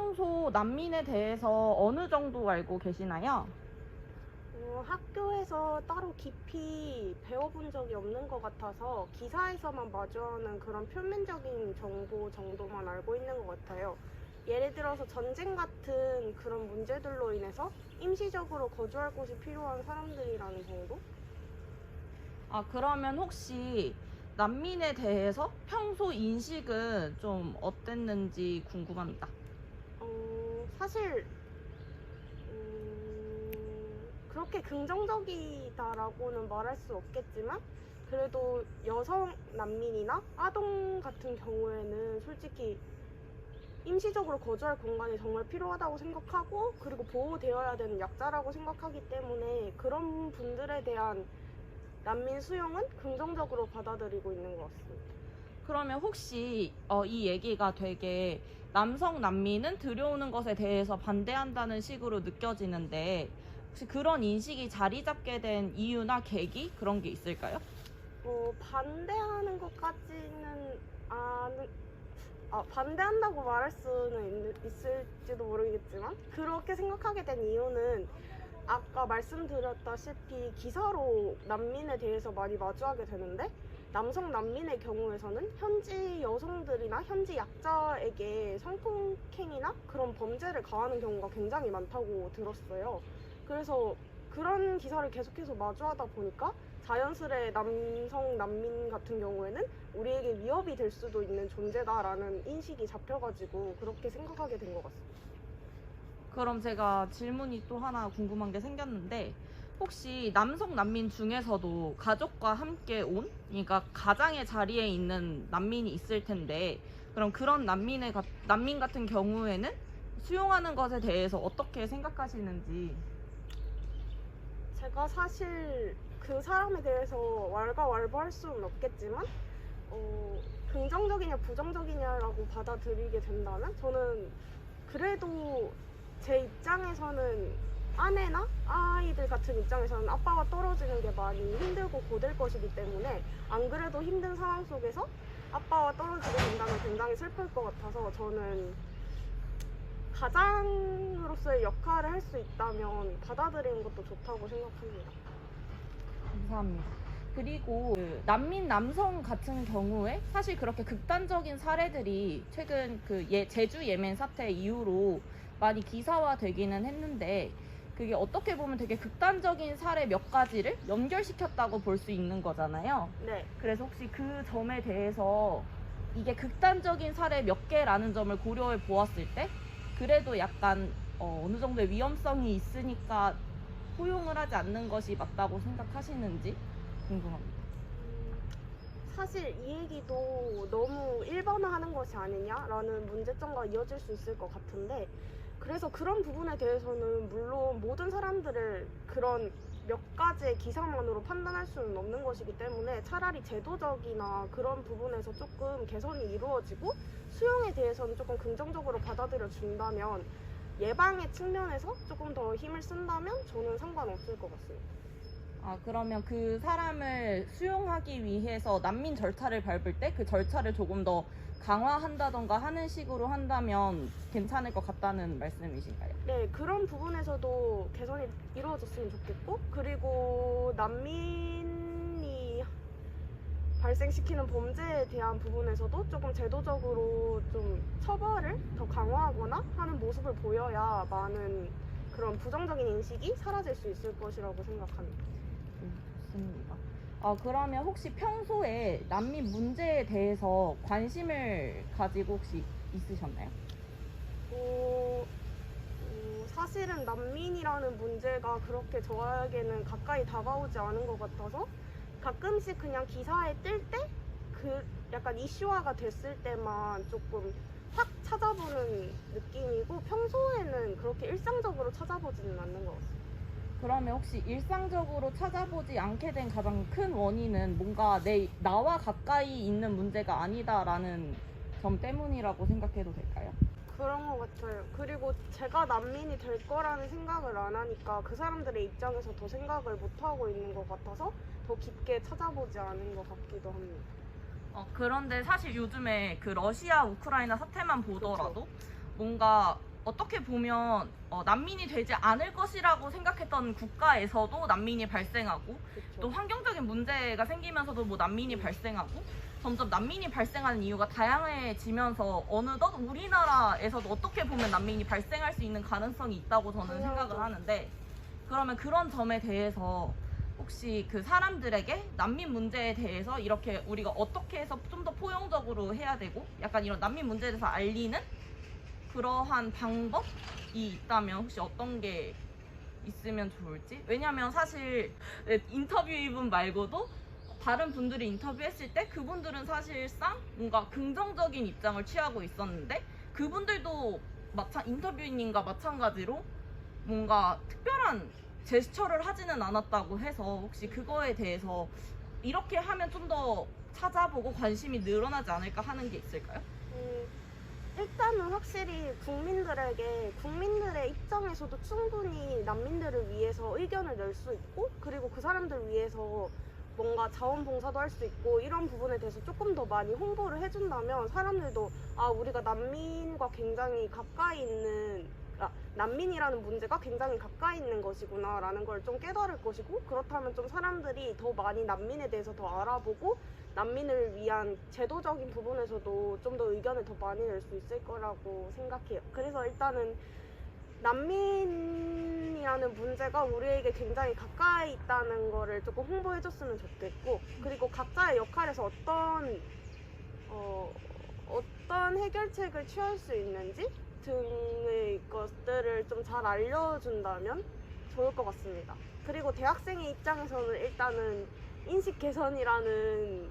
평소 난민에 대해서 어느 정도 알고 계시나요? 학교에서 따로 깊이 배워본 적이 없는 것 같아서 기사에서만 마주하는 그런 표면적인 정보 정도만 알고 있는 것 같아요. 예를 들어서 전쟁 같은 그런 문제들로 인해서 임시적으로 거주할 곳이 필요한 사람들이라는 정도? 그러면 혹시 난민에 대해서 평소 인식은 좀 어땠는지 궁금합니다. 사실 그렇게 긍정적이다라고는 말할 수 없겠지만 그래도 여성 난민이나 아동 같은 경우에는 솔직히 임시적으로 거주할 공간이 정말 필요하다고 생각하고 그리고 보호되어야 되는 약자라고 생각하기 때문에 그런 분들에 대한 난민 수용은 긍정적으로 받아들이고 있는 것 같습니다. 그러면 혹시 이 얘기가 되게 남성 난민은 들여오는 것에 대해서 반대한다는 식으로 느껴지는데 혹시 그런 인식이 자리 잡게 된 이유나 계기 그런 게 있을까요? 반대하는 것까지는 반대한다고 말할 수는 있을지도 모르겠지만 그렇게 생각하게 된 이유는 아까 말씀드렸다시피 기사로 난민에 대해서 많이 마주하게 되는데 남성 난민의 경우에서는 현지 여성들이나 현지 약자에게 성폭행이나 그런 범죄를 가하는 경우가 굉장히 많다고 들었어요. 그래서 그런 기사를 계속해서 마주하다 보니까 자연스레 남성 난민 같은 경우에는 우리에게 위협이 될 수도 있는 존재다라는 인식이 잡혀가지고 그렇게 생각하게 된 것 같습니다. 그럼 제가 질문이 또 하나 궁금한 게 생겼는데 혹시 남성 난민 중에서도 가족과 함께 온, 그러니까 가장의 자리에 있는 난민이 있을 텐데 그럼 그런 난민 같은 경우에는 수용하는 것에 대해서 어떻게 생각하시는지. 제가 사실 그 사람에 대해서 왈가왈부할 수는 없겠지만 긍정적이냐 부정적이냐라고 받아들이게 된다면 저는 그래도 제 입장에서는 아내나 아이들 같은 입장에서는 아빠가 떨어지는 게 많이 힘들고 고될 것이기 때문에 안 그래도 힘든 상황 속에서 아빠와 떨어지게 된다면 굉장히 슬플 것 같아서 저는 가장으로서의 역할을 할 수 있다면 받아들이는 것도 좋다고 생각합니다. 감사합니다. 그리고 그 난민 남성 같은 경우에 사실 그렇게 극단적인 사례들이 최근 그 제주 예멘 사태 이후로 많이 기사화되기는 했는데 그게 어떻게 보면 되게 극단적인 사례 몇 가지를 연결시켰다고 볼 수 있는 거잖아요. 네. 그래서 혹시 그 점에 대해서 이게 극단적인 사례 몇 개라는 점을 고려해 보았을 때 그래도 약간 어느 정도의 위험성이 있으니까 포용을 하지 않는 것이 맞다고 생각하시는지 궁금합니다. 사실 이 얘기도 너무 일반화하는 것이 아니냐라는 문제점과 이어질 수 있을 것 같은데 그래서 그런 부분에 대해서는 물론 모든 사람들을 그런 몇 가지의 기사만으로 판단할 수는 없는 것이기 때문에 차라리 제도적이나 그런 부분에서 조금 개선이 이루어지고 수용에 대해서는 조금 긍정적으로 받아들여 준다면 예방의 측면에서 조금 더 힘을 쓴다면 저는 상관없을 것 같습니다. 그러면 그 사람을 수용하기 위해서 난민 절차를 밟을 때 그 절차를 조금 더 강화한다던가 하는 식으로 한다면 괜찮을 것 같다는 말씀이신가요? 네, 그런 부분에서도 개선이 이루어졌으면 좋겠고 그리고 난민이 발생시키는 범죄에 대한 부분에서도 조금 제도적으로 좀 처벌을 더 강화하거나 하는 모습을 보여야 많은 그런 부정적인 인식이 사라질 수 있을 것이라고 생각합니다. 좋습니다. 그러면 혹시 평소에 난민 문제에 대해서 관심을 가지고 혹시 있으셨나요? 사실은 난민이라는 문제가 그렇게 저에게는 가까이 다가오지 않은 것 같아서 가끔씩 그냥 기사에 뜰 때 그 약간 이슈화가 됐을 때만 조금 확 찾아보는 느낌이고 평소에는 그렇게 일상적으로 찾아보지는 않는 것 같아요. 그러면 혹시 일상적으로 찾아보지 않게 된 가장 큰 원인은 뭔가 나와 가까이 있는 문제가 아니다라는 점 때문이라고 생각해도 될까요? 그런 것 같아요. 그리고 제가 난민이 될 거라는 생각을 안 하니까 그 사람들의 입장에서 더 생각을 못 하고 있는 것 같아서 더 깊게 찾아보지 않은 것 같기도 합니다. 그런데 사실 요즘에 그 러시아 우크라이나 사태만 보더라도 그렇죠. 뭔가 어떻게 보면 난민이 되지 않을 것이라고 생각했던 국가에서도 난민이 발생하고 그쵸. 또 환경적인 문제가 생기면서도 뭐 난민이 발생하고 점점 난민이 발생하는 이유가 다양해지면서 어느덧 우리나라에서도 어떻게 보면 난민이 발생할 수 있는 가능성이 있다고 저는 당연하죠. 생각을 하는데 그러면 그런 점에 대해서 혹시 그 사람들에게 난민 문제에 대해서 이렇게 우리가 어떻게 해서 좀 더 포용적으로 해야 되고 약간 이런 난민 문제에 대해서 알리는 그러한 방법이 있다면 혹시 어떤 게 있으면 좋을지? 왜냐면 사실 인터뷰이분 말고도 다른 분들이 인터뷰했을 때 그분들은 사실상 뭔가 긍정적인 입장을 취하고 있었는데 그분들도 인터뷰인님과 마찬가지로 뭔가 특별한 제스처를 하지는 않았다고 해서 혹시 그거에 대해서 이렇게 하면 좀 더 찾아보고 관심이 늘어나지 않을까 하는 게 있을까요? 일단은 확실히 국민들의 입장에서도 충분히 난민들을 위해서 의견을 낼 수 있고 그리고 그 사람들 위해서 뭔가 자원봉사도 할 수 있고 이런 부분에 대해서 조금 더 많이 홍보를 해준다면 사람들도 우리가 난민과 굉장히 가까이 있는 난민이라는 문제가 굉장히 가까이 있는 것이구나 라는 걸 좀 깨달을 것이고 그렇다면 좀 사람들이 더 많이 난민에 대해서 더 알아보고 난민을 위한 제도적인 부분에서도 좀 더 의견을 더 많이 낼 수 있을 거라고 생각해요. 그래서 일단은 난민이라는 문제가 우리에게 굉장히 가까이 있다는 거를 조금 홍보해줬으면 좋겠고 그리고 각자의 역할에서 어떤 해결책을 취할 수 있는지 등의 것들을 좀 잘 알려준다면 좋을 것 같습니다. 그리고 대학생의 입장에서는 일단은 인식 개선이라는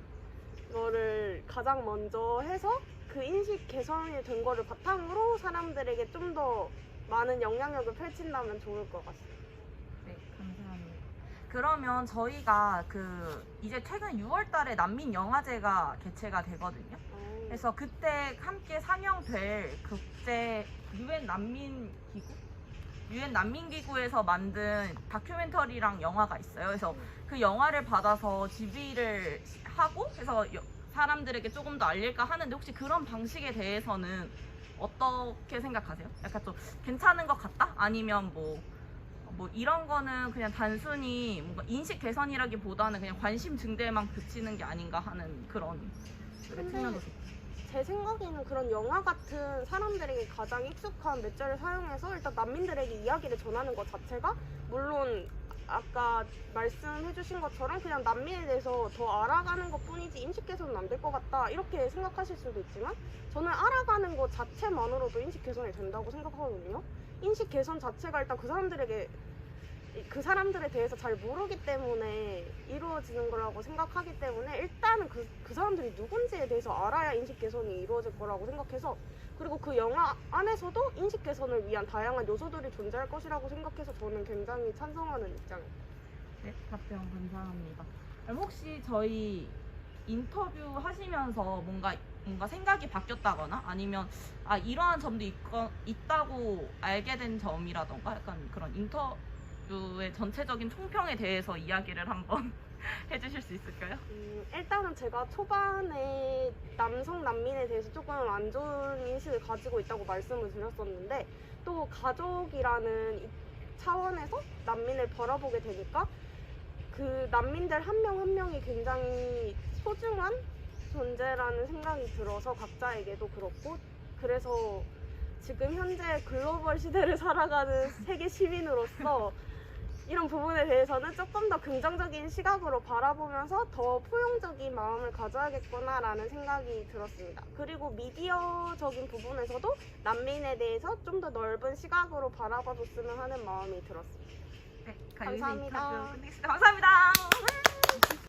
거를 가장 먼저 해서 그 인식 개선이 된 거를 바탕으로 사람들에게 좀 더 많은 영향력을 펼친다면 좋을 것 같습니다. 네, 감사합니다. 그러면 저희가 이제 최근 6월 달에 난민 영화제가 개최가 되거든요. 그래서 그때 함께 상영될 국제 유엔 난민기구에서 만든 다큐멘터리랑 영화가 있어요. 그래서 그 영화를 받아서 지휘를 하고 해서 사람들에게 조금 더 알릴까 하는데 혹시 그런 방식에 대해서는 어떻게 생각하세요? 약간 좀 괜찮은 것 같다? 아니면 뭐 이런 거는 그냥 단순히 뭔가 인식 개선이라기보다는 그냥 관심 증대에만 그치는 게 아닌가 하는 그런 측면도 있어요. 제 생각에는 그런 영화 같은 사람들에게 가장 익숙한 매체를 사용해서 일단 난민들에게 이야기를 전하는 것 자체가 물론 아까 말씀해주신 것처럼 그냥 난민에 대해서 더 알아가는 것 뿐이지 인식 개선은 안 될 것 같다 이렇게 생각하실 수도 있지만 저는 알아가는 것 자체만으로도 인식 개선이 된다고 생각하거든요. 인식 개선 자체가 일단 그 사람들에 대해서 잘 모르기 때문에 이루어지는 거라고 생각하기 때문에 일단은 그 사람들이 누군지에 대해서 알아야 인식 개선이 이루어질 거라고 생각해서 그리고 그 영화 안에서도 인식 개선을 위한 다양한 요소들이 존재할 것이라고 생각해서 저는 굉장히 찬성하는 입장이에요. 네, 답변 감사합니다. 그럼 혹시 저희 인터뷰 하시면서 뭔가 생각이 바뀌었다거나 아니면 이러한 점도 있다고 알게 된 점이라던가 약간 그런 인터뷰의 전체적인 총평에 대해서 이야기를 한번 해주실 수 있을까요? 일단은 제가 초반에 남성 난민에 대해서 조금 안 좋은 인식을 가지고 있다고 말씀을 드렸었는데 또 가족이라는 차원에서 난민을 바라보게 되니까 그 난민들 한 명 한 명이 굉장히 소중한 존재라는 생각이 들어서 각자에게도 그렇고 그래서 지금 현재 글로벌 시대를 살아가는 세계 시민으로서 이런 부분에 대해서는 조금 더 긍정적인 시각으로 바라보면서 더 포용적인 마음을 가져야겠구나라는 생각이 들었습니다. 그리고 미디어적인 부분에서도 난민에 대해서 좀 더 넓은 시각으로 바라봐줬으면 하는 마음이 들었습니다. 네, 감사합니다. 감사합니다.